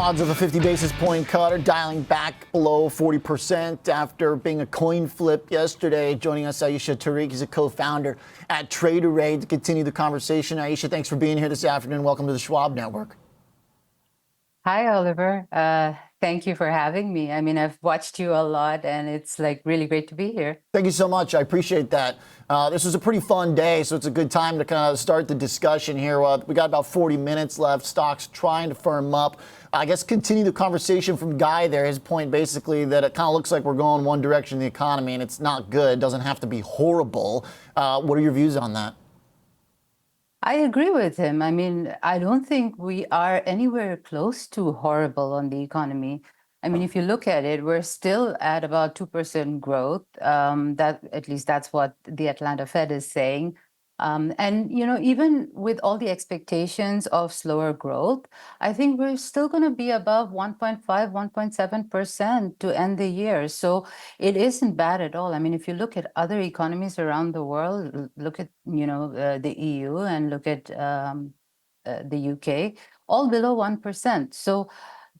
Odds of a 50 basis point cut are dialing back below 40% after being a coin flip yesterday. Joining us, Ayesha Tariq is a co-founder at Traderade to continue the conversation. Ayesha, thanks for being here this afternoon. Welcome to the Schwab Network. Hi, Oliver. Thank you for having me. I mean, I've watched you a lot, and it's like really great to be here. Thank you so much. I appreciate that. This was a pretty fun day, so it's a good time to kind of start the discussion here. We got about 40 minutes left. Stocks trying to firm up. I guess continue the conversation from Guy there. His point basically that it kind of looks like we're going one direction in the economy, and it's not good. It doesn't have to be horrible. What are your views on that? I agree with him. I mean, I don't think we are anywhere close to horrible on the economy. I mean, if you look at it, we're still at about 2% growth. That at least that's what the Atlanta Fed is saying. And, you know, even with all the expectations of slower growth, I think we're still going to be above 1.5, 1.7% to end the year. So it isn't bad at all. I mean, if you look at other economies around the world, look at, you know, the EU and look at the UK, all below 1%. So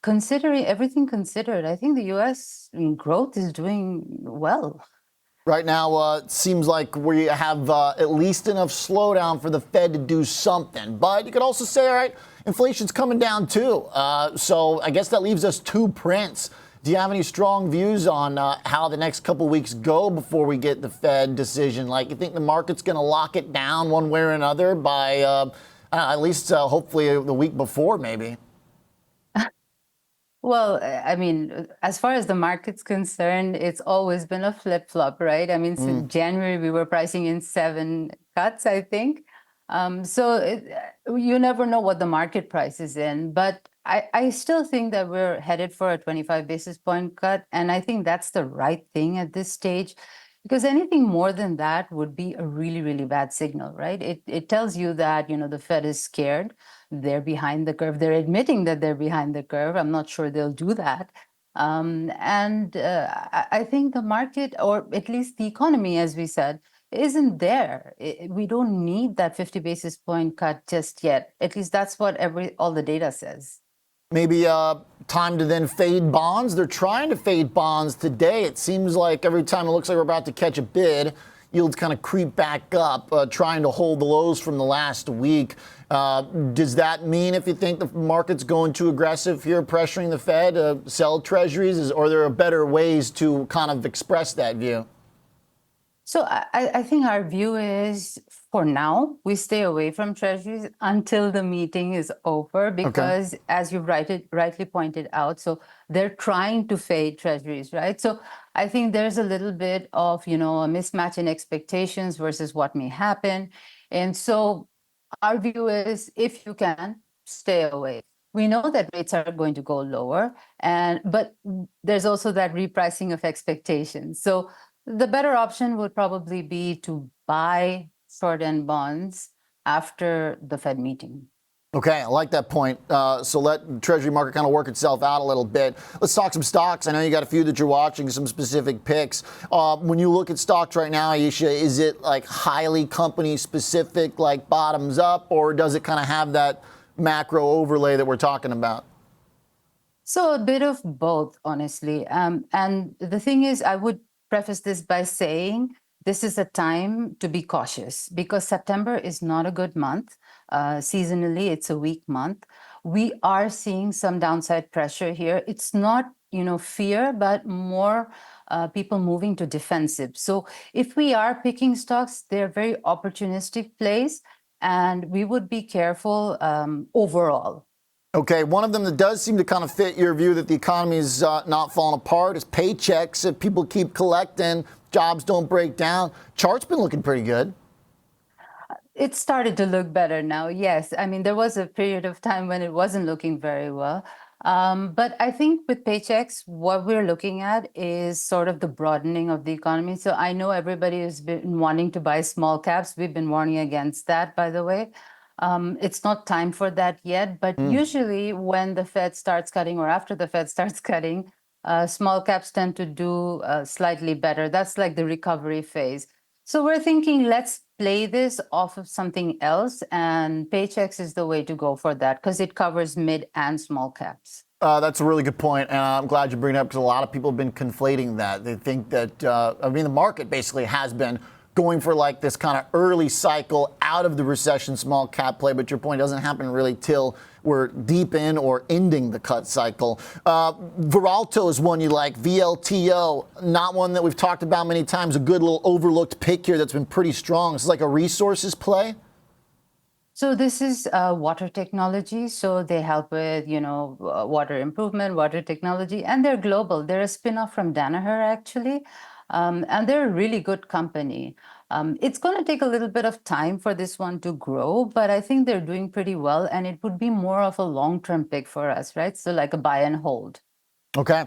considering everything considered, I think the US growth is doing well. Right now, it seems like we have at least enough slowdown for the Fed to do something. But you could also say, all right, inflation's coming down too. So I guess that leaves us two prints. Do you have any strong views on how the next couple weeks go before we get the Fed decision? Like, you think the market's going to lock it down one way or another by at least hopefully the week before, maybe? Well, I mean, as far as the market's concerned, it's always been a flip-flop, right? I mean, since January, we were pricing in 7 cuts, I think. You never know what the market price is in. But I still think that we're headed for a 25 basis point cut. And I think that's the right thing at this stage, because anything more than that would be a really, really bad signal, right? It tells you that, you know, the Fed is scared. They're behind the curve. They're admitting that they're behind the curve. I'm not sure they'll do that. I think the market, or at least the economy, as we said, isn't there. We don't need that 50 basis point cut just yet. At least that's what all the data says. Maybe time to then fade bonds. They're trying to fade bonds today. It seems like every time it looks like we're about to catch a bid, yields kind of creep back up, trying to hold the lows from the last week. Does that mean, if you think the market's going too aggressive here, pressuring the Fed, sell treasuries? Or are there better ways to kind of express that view? So I think our view is, for now, we stay away from treasuries until the meeting is over, because as you rightly pointed out, so they're trying to fade treasuries, right? So I think there's a little bit of, you know, a mismatch in expectations versus what may happen. And so our view is, if you can, stay away. We know that rates are going to go lower, but there's also that repricing of expectations. So the better option would probably be to buy short-end bonds after the Fed meeting. Okay, I like that point. So let the Treasury market kind of work itself out a little bit. Let's talk some stocks. I know you got a few that you're watching, some specific picks. When you look at stocks right now, Ayesha, is it like highly company specific, like bottoms up, or does it kind of have that macro overlay that we're talking about? So a bit of both, honestly. And the thing is, I would preface this by saying this is a time to be cautious, because September is not a good month. Seasonally, it's a weak month. We are seeing some downside pressure here. It's not, you know, fear, but more people moving to defensive. So if we are picking stocks, they're very opportunistic plays, and we would be careful overall. Okay, one of them that does seem to kind of fit your view that the economy is not falling apart is Paychex. If people keep collecting, jobs don't break down. Chart's been looking pretty good. It started to look better now, yes. I mean, there was a period of time when it wasn't looking very well. But I think with Paychex, what we're looking at is sort of the broadening of the economy. So I know everybody has been wanting to buy small caps. We've been warning against that, by the way. It's not time for that yet, but usually when the Fed starts cutting, or after the Fed starts cutting, small caps tend to do slightly better. That's like the recovery phase. So we're thinking, let's play this off of something else, and Paychex is the way to go for that, because it covers mid and small caps. That's a really good point, and I'm glad you bring it up because a lot of people have been conflating that. They think that, the market basically has been going for like this kind of early cycle out of the recession small cap play, but your point doesn't happen really till we're deep in or ending the cut cycle. Velalto is one you like, VLTO, not one that we've talked about many times, a good little overlooked pick here that's been pretty strong. It's like a resources play. So this is water technology. So they help with, water improvement, water technology, and they're global. They're a spin-off from Danaher, actually, and they're a really good company. It's going to take a little bit of time for this one to grow, but I think they're doing pretty well, and it would be more of a long-term pick for us, right? So like a buy and hold. Okay.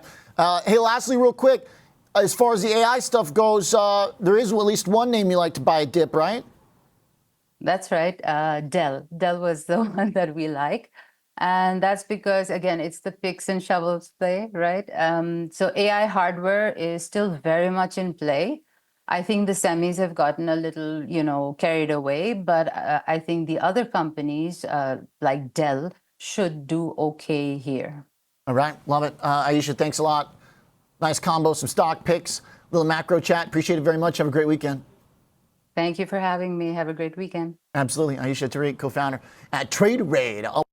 Hey, lastly, real quick, as far as the AI stuff goes, there is at least one name you like to buy a dip, right? That's right. Dell. Dell was the one that we like. And that's because, again, it's the picks and shovels play, right? So AI hardware is still very much in play. I think the semis have gotten a little, carried away, but I think the other companies like Dell should do okay here. All right. Love it. Ayesha, thanks a lot. Nice combo, some stock picks, little macro chat. Appreciate it very much. Have a great weekend. Thank you for having me. Have a great weekend. Absolutely. Ayesha Tariq, co-founder at Traderade.